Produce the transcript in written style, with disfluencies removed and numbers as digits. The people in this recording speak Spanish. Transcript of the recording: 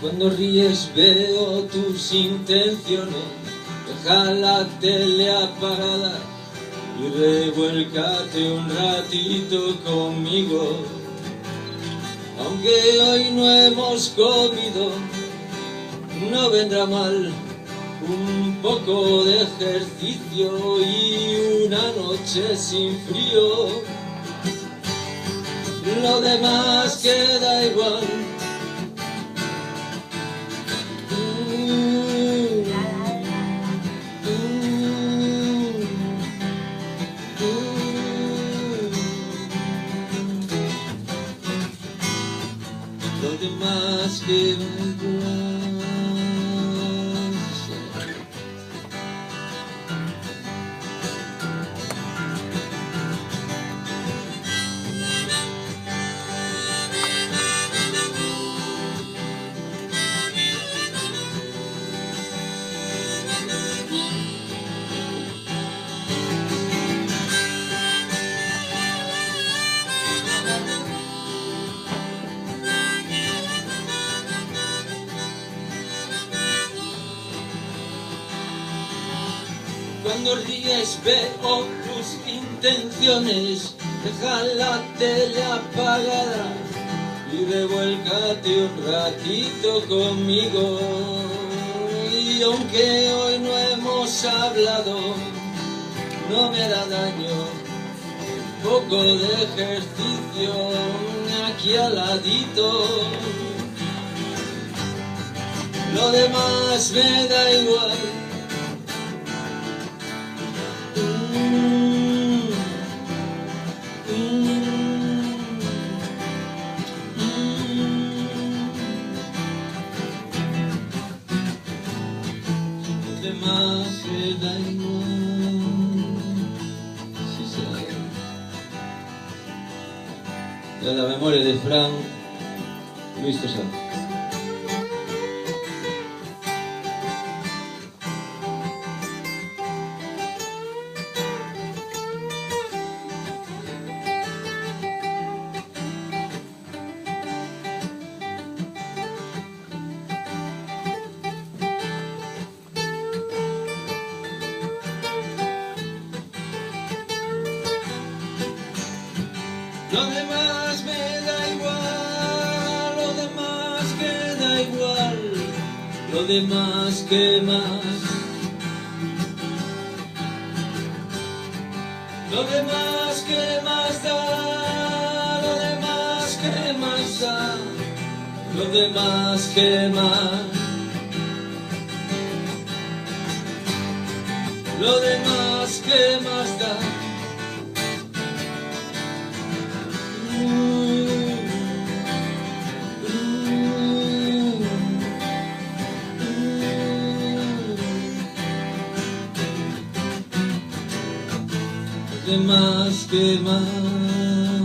Cuando ríes veo tus intenciones, deja la tele apagada y revuélcate un ratito conmigo. Aunque hoy no hemos comido, no vendrá mal un poco de ejercicio y una noche sin frío. Lo demás queda igual. Lo demás queda igual. Cuando ríes veo tus intenciones, deja la tele apagada y revuélcate un ratito conmigo. Y aunque hoy no hemos hablado, no me hará daño un poco de ejercicio aquí al ladito. Lo demás me da igual. Más me da igual. Sí, sí. De la memoria de Fran Luis Tosado. Lo demás me da igual, lo demás queda igual, lo demás que más, lo demás que más da, lo demás que más da, lo demás que más, lo demás que más da. De más que más.